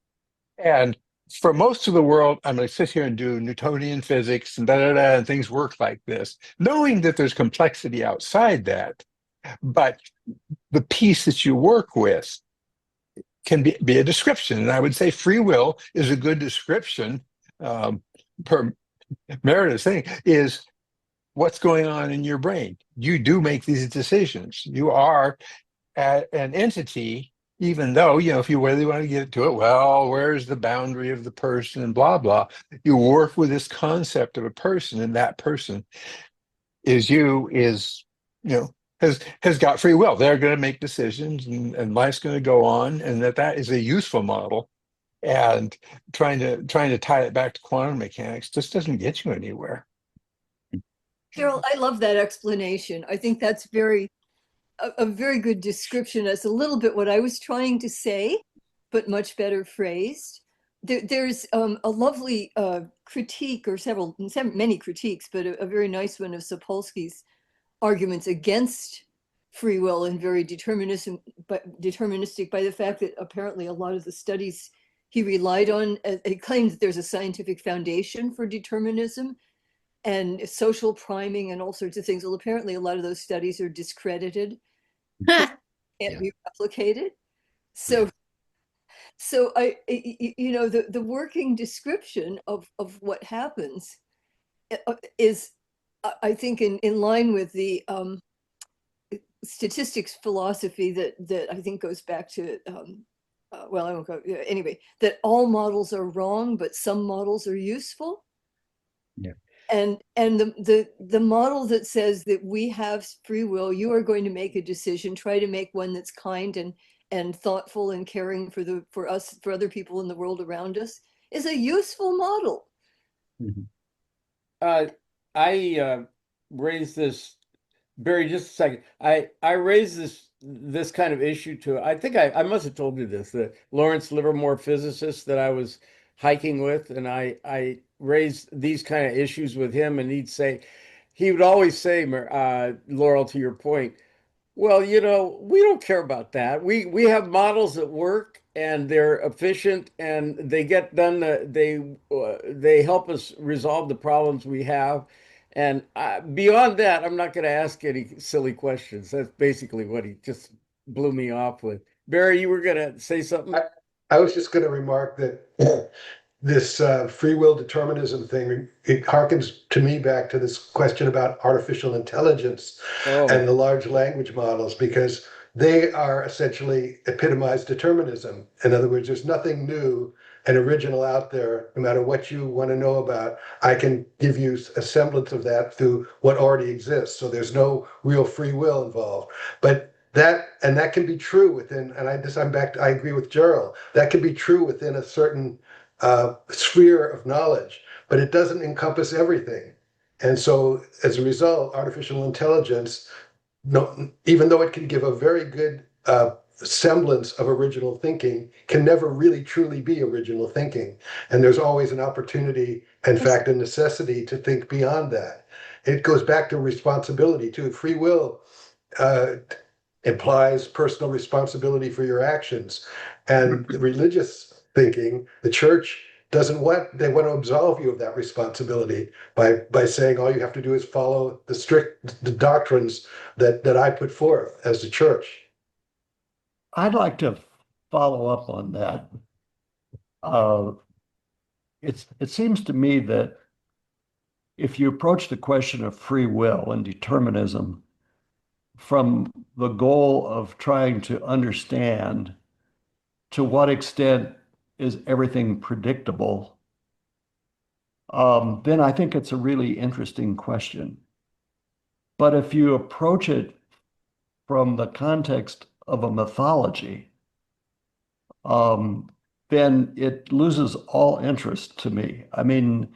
And for most of the world, I'm going to sit here and do Newtonian physics and da da da, and things work like this, knowing that there's complexity outside that. But the piece that you work with can be a description. And I would say free will is a good description, per Meredith's thing, is what's going on in your brain. You do make these decisions. You are an entity, even though, if you really want to get to it, well, where's the boundary of the person and blah, blah. You work with this concept of a person, and that person is, has got free will. They're going to make decisions, and life's going to go on, and that is a useful model. And trying to tie it back to quantum mechanics just doesn't get you anywhere. Carol, I love that explanation. I think that's a very good description. That's a little bit what I was trying to say, but much better phrased. There's a lovely critique, or many critiques, but a very nice one of Sapolsky's arguments against free will and very deterministic by the fact that apparently a lot of the studies he relied on, he claimed that there's a scientific foundation for determinism and social priming and all sorts of things. Well, apparently a lot of those studies are discredited, can't be replicated. So the working description of what happens is, I think, in line with the statistics philosophy that I think goes back to well, I won't go anyway. That all models are wrong, but some models are useful. Yeah. And the model that says that we have free will, you are going to make a decision, try to make one that's kind and thoughtful and caring for us, for other people in the world around us, is a useful model. Mhm. Uh, I raised this, Barry, just a second. I raised this kind of issue to, I think I must have told you this, the Lawrence Livermore physicist that I was hiking with, and I raised these kind of issues with him, and he would always say, Laurel, to your point, well, we don't care about that. We have models that work and they're efficient and they get done. They help us resolve the problems we have. And beyond that, I'm not going to ask any silly questions. That's basically what he just blew me off with. Barry, you were going to say something? I, I was just going to remark that this free will determinism thing, it harkens to me back to this question about artificial intelligence and Oh, the large language models, because they are essentially epitomized determinism. In other words, there's nothing new and original out there. No matter what you want to know about, I can give you a semblance of that through what already exists. So there's no real free will involved. But that can be true within, and I agree with Gerald, that can be true within a certain sphere of knowledge, but it doesn't encompass everything. And so as a result, artificial intelligence, no, even though it can give a very good semblance of original thinking, can never really truly be original thinking. And there's always an opportunity, in fact, a necessity to think beyond that. It goes back to responsibility too. Free will uh, implies personal responsibility for your actions. And the religious thinking, the church doesn't want, they want to absolve you of that responsibility by saying all you have to do is follow the doctrines that I put forth as the church. I'd like to follow up on that. Uh, it seems to me that if you approach the question of free will and determinism from the goal of trying to understand to what extent is everything predictable, then I think it's a really interesting question. But if you approach it from the context of a mythology, um, then it loses all interest to me. I mean,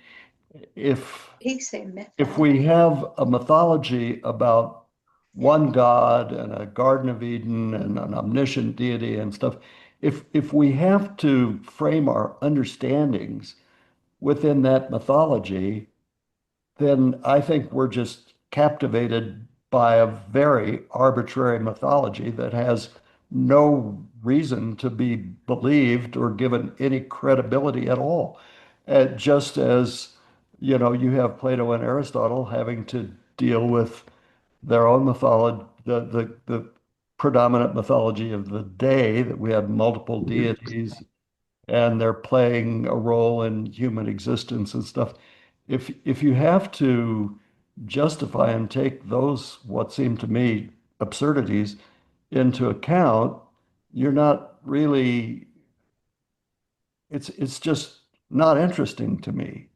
if He say if mythology. we have a mythology about one God and a Garden of Eden and an omniscient deity and stuff, if we have to frame our understandings within that mythology, then I think we're just captivated by a very arbitrary mythology that has no reason to be believed or given any credibility at all. Just as, you have Plato and Aristotle having to deal with their own mythology, the predominant mythology of the day, that we have multiple deities and they're playing a role in human existence and stuff. If you have to justify and take those what seem to me absurdities into account, you're not really, it's just not interesting to me.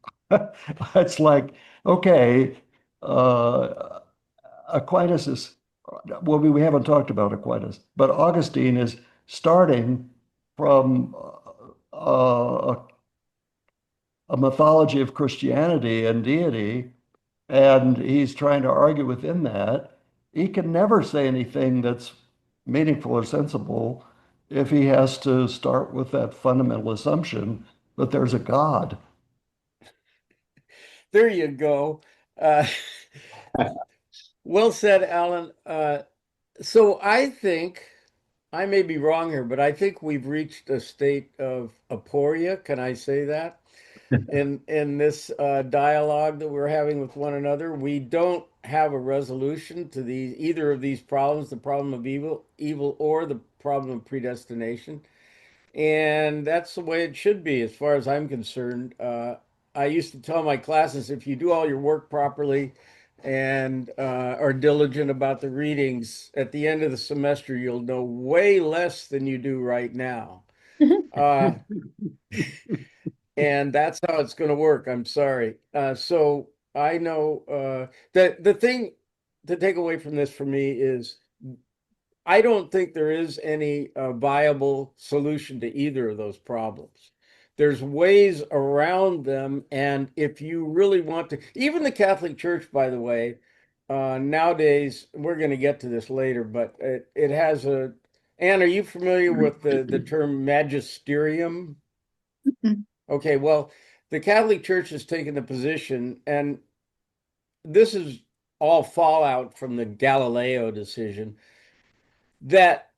It's like, okay, uh, Aquinas is, well, we haven't talked about Aquinas, but Augustine is starting from a mythology of Christianity and deity, and he's trying to argue within that. He can never say anything that's meaningful or sensible if he has to start with that fundamental assumption that there's a God. there you go. Uh, well said, Alan. So I think I may be wrong here, but I think we've reached a state of aporia. Can I say that? In this dialogue that we're having with one another, we don't have a resolution to either of these problems, the problem of evil, or the problem of predestination. And that's the way it should be, as far as I'm concerned. I used to tell my classes, if you do all your work properly, and are diligent about the readings, at the end of the semester, you'll know way less than you do right now. Uh, and that's how it's going to work. I'm sorry. So I know that the thing to take away from this for me is I don't think there is any viable solution to either of those problems. There's ways around them, and if you really want to, even the Catholic Church, by the way, nowadays, we're going to get to this later, but it has a. Anne, are you familiar with the term magisterium? Okay, well, the Catholic Church has taken the position, and this is all fallout from the Galileo decision, that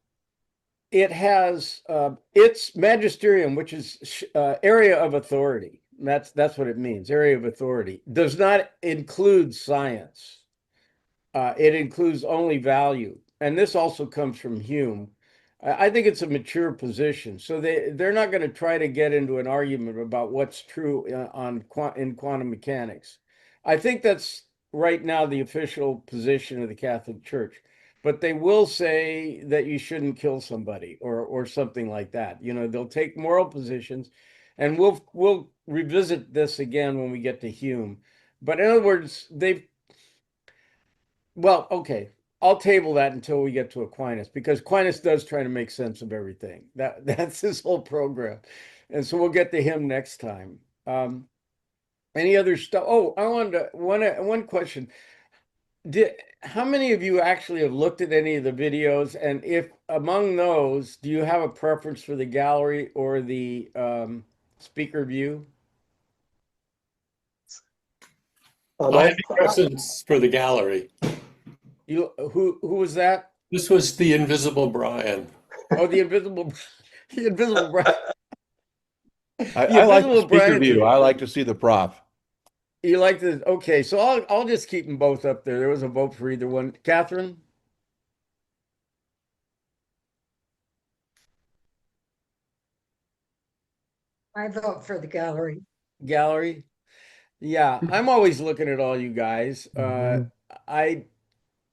it has its magisterium, which is area of authority. That's what it means. Area of authority does not include science. It includes only value, and this also comes from Hume. I think it's a mature position, so they're not going to try to get into an argument about what's true in quantum mechanics. I think that's right now the official position of the Catholic Church, but they will say that you shouldn't kill somebody or something like that. You know, they'll take moral positions, and we'll revisit this again when we get to Hume. But in other words, they've well, okay. I'll table that until we get to Aquinas because Aquinas does try to make sense of everything. That's his whole program. And so we'll get to him next time. Any other stuff? Oh, I wanted to one question. How many of you actually have looked at any of the videos? And if among those, do you have a preference for the gallery or the speaker view? I have a preference for the gallery. Who was that? This was the Invisible Brian. Oh, the invisible Brian. The I like the invisible speaker Brian's view. I like to see the prof. You like the okay, so I'll just keep them both up there. There was a vote for either one. Catherine, I vote for the gallery. gallery. Yeah, I'm always looking at all you guys. I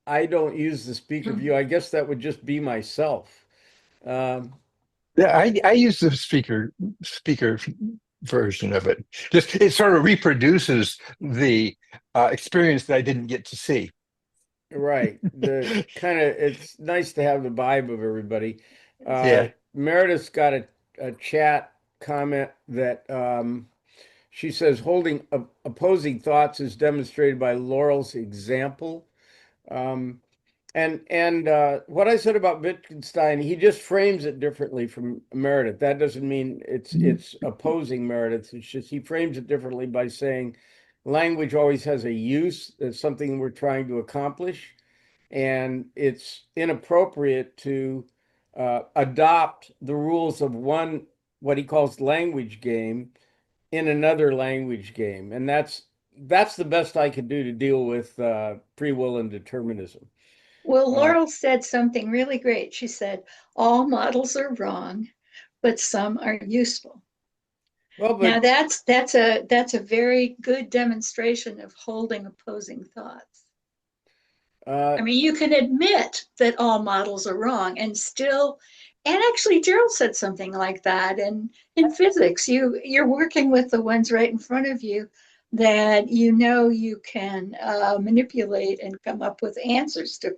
I don't use the speaker view. I guess that would just be myself. Um, Yeah, I use the speaker version of it. Just it sort of reproduces the experience that I didn't get to see. right. The kind of it's nice to have the vibe of everybody. Yeah. Meredith's got a chat comment that she says holding opposing thoughts is demonstrated by Laurel's example. Um, and what I said about Wittgenstein, he just frames it differently from Meredith. That doesn't mean it's opposing Meredith. It's just he frames it differently by saying language always has a use. It's something we're trying to accomplish, and it's inappropriate to adopt the rules of one what he calls language game in another language game, and that's the best I could do to deal with free will and determinism. Well, Uh, Laurel said something really great. She said, all models are wrong, but some are useful. well, Now but that's a very good demonstration of holding opposing thoughts. uh, I mean, you can admit that all models are wrong and still, and actually Gerald said something like that. And in physics, you're working with the ones right in front of you that you know you can manipulate and come up with answers to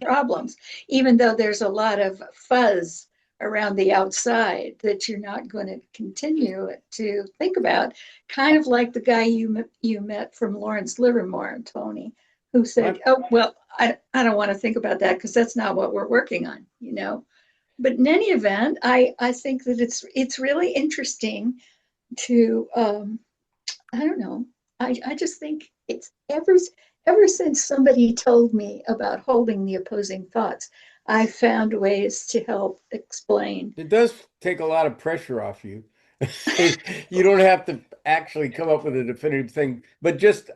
problems, even though there's a lot of fuzz around the outside that you're not going to continue to think about. Kind of like the guy you met from Lawrence Livermore, Tony, who said, I'm "Oh well, I don't want to think about that because that's not what we're working on," you know. But in any event, I think that it's really interesting to I don't know. I just think it's ever since somebody told me about holding the opposing thoughts, I found ways to help explain. it does take a lot of pressure off you. You don't have to actually come up with a definitive thing, but just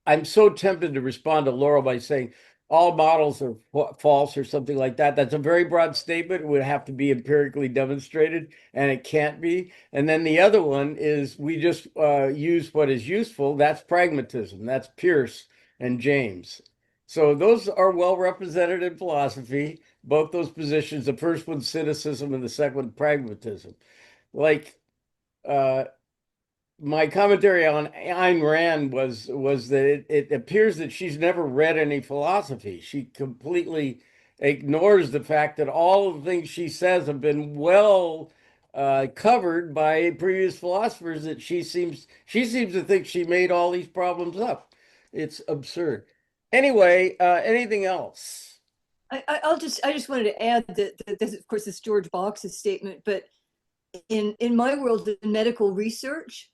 I'm so tempted to respond to Laurel by saying all models are false or something like that. That's a very broad statement. It would have to be empirically demonstrated, and it can't be. And then the other one is we just use what is useful. That's pragmatism. That's Pierce. and James. So those are well represented in philosophy, both those positions. The first one's cynicism and the second one pragmatism. Like uh, my commentary on Ayn Rand was that it appears that she's never read any philosophy. She completely ignores the fact that all of the things she says have been well covered by previous philosophers. That she seems to think she made all these problems up. It's absurd. Anyway, anything else? I just wanted to add that this, of course, is George Box's statement, but in my world in medical research,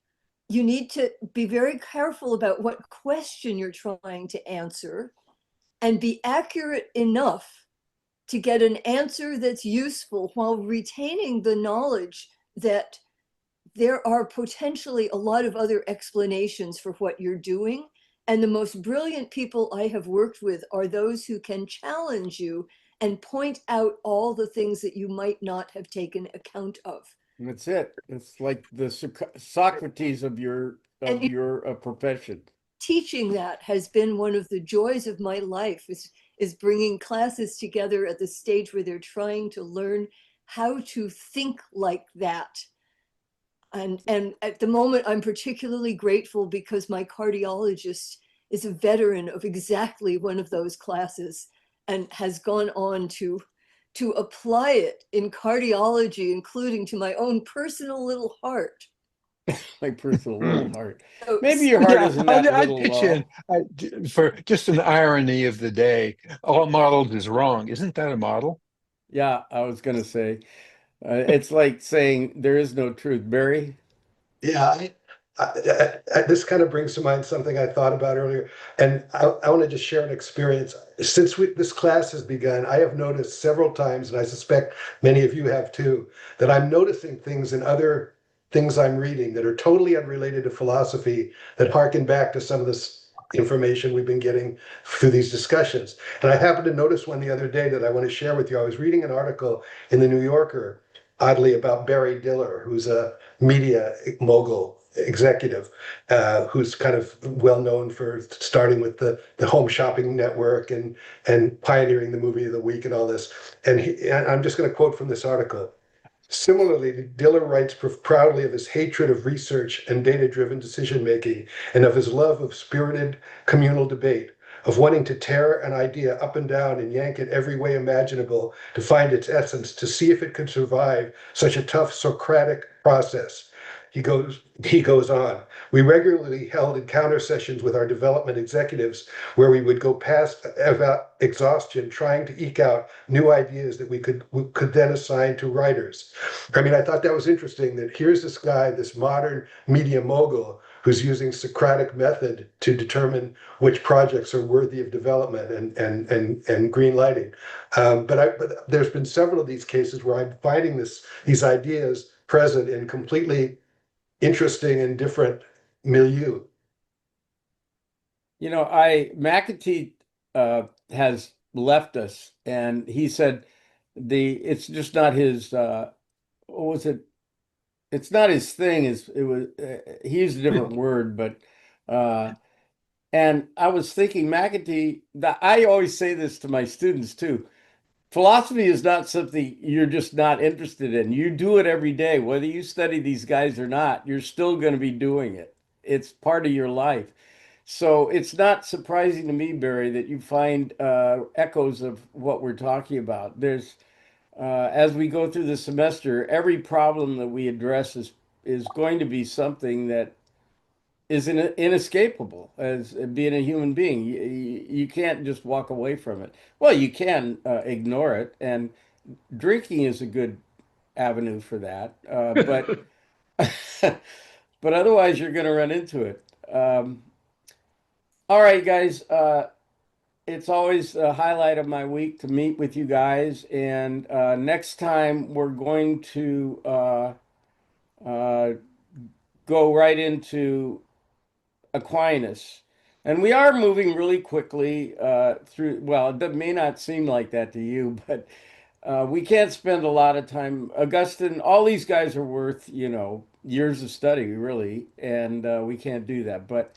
you need to be very careful about what question you're trying to answer and be accurate enough to get an answer that's useful while retaining the knowledge that there are potentially a lot of other explanations for what you're doing. And the most brilliant people I have worked with are those who can challenge you and point out all the things that you might not have taken account of. And that's it. It's like the Socrates of your And profession. teaching that has been one of the joys of my life, is bringing classes together at the stage where they're trying to learn how to think like that. And at the moment, I'm particularly grateful because my cardiologist is a veteran of exactly one of those classes and has gone on to apply it in cardiology, including to my own personal little heart. My personal little heart. So, Maybe your heart Yeah, isn't I'd, that I'd little, pitch in Laurel. for just an irony of the day. All models is wrong. Isn't that a model? Yeah, I was going to say, it's like saying there is no truth. Barry, Yeah, this kind of brings to mind something I thought about earlier, and I want to just share an experience. Since this class has begun, I have noticed several times, and I suspect many of you have too, that I'm noticing things in other things I'm reading that are totally unrelated to philosophy that harken back to some of this information we've been getting through these discussions. And I happened to notice one the other day that I want to share with you. I was reading an article in the New Yorker, oddly, about Barry Diller, who's a media mogul executive, who's kind of well known for starting with the home shopping network and pioneering the movie of the week and all this. And I'm just going to quote from this article. Similarly, Diller writes proudly of his hatred of research and data-driven decision-making, and of his love of spirited communal debate, of wanting to tear an idea up and down and yank it every way imaginable to find its essence, to see if it could survive such a tough Socratic process. He goes on. We regularly held encounter sessions with our development executives where we would go past exhaustion trying to eke out new ideas that we could then assign to writers. I mean, I thought that was interesting that here's this guy, this modern media mogul, who's using Socratic method to determine which projects are worthy of development and green lighting. But there's been several of these cases where I'm finding these ideas present in completely interesting and different milieu. I McAtee has left us, and he said it's just not his. What was it? It's not his thing. It was he used a different word, but uh, and I was thinking McAtee. That I always say this to my students too. Philosophy is not something you're just not interested in. You do it every day, whether you study these guys or not. You're still going to be doing it. It's part of your life. So it's not surprising to me, Barry, that you find echoes of what we're talking about. As we go through the semester, every problem that we address is going to be something that is inescapable as being a human being. You can't just walk away from it. Well, you can ignore it, and drinking is a good avenue for that. But but otherwise, you're going to run into it. All right, guys. It's always a highlight of my week to meet with you guys. And next time we're going to uh, go right into Aquinas. And we are moving really quickly through, well, it may not seem like that to you, but we can't spend a lot of time. Augustine, all these guys are worth, years of study, really, and we can't do that. But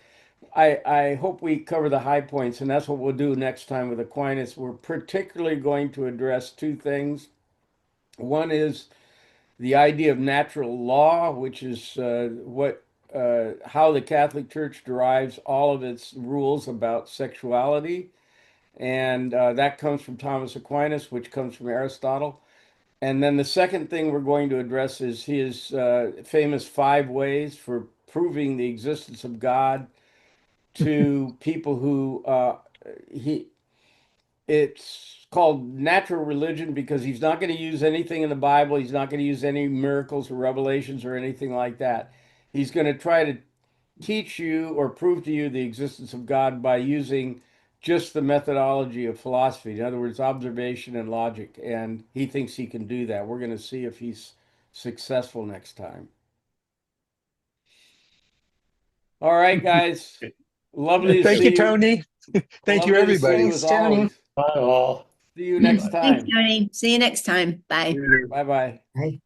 I hope we cover the high points, and that's what we'll do next time with Aquinas. We're particularly going to address two things. One is the idea of natural law, which is how the Catholic Church derives all of its rules about sexuality, and that comes from Thomas Aquinas, which comes from Aristotle. And then the second thing we're going to address is his famous 5 ways for proving the existence of God to people who he it's called natural religion because he's not going to use anything in the Bible. He's not going to use any miracles or revelations or anything like that. He's going to try to teach you or prove to you the existence of God by using just the methodology of philosophy. In other words, observation and logic. And he thinks he can do that. We're going to see if he's successful next time. All right, guys. Lovely to Thank see you, you. Tony. Thank you, Lovely to see everybody. you Thanks, as Tony. always. Bye all. See you next Thanks, time. Tony. See you next time. Bye. Bye bye. Right?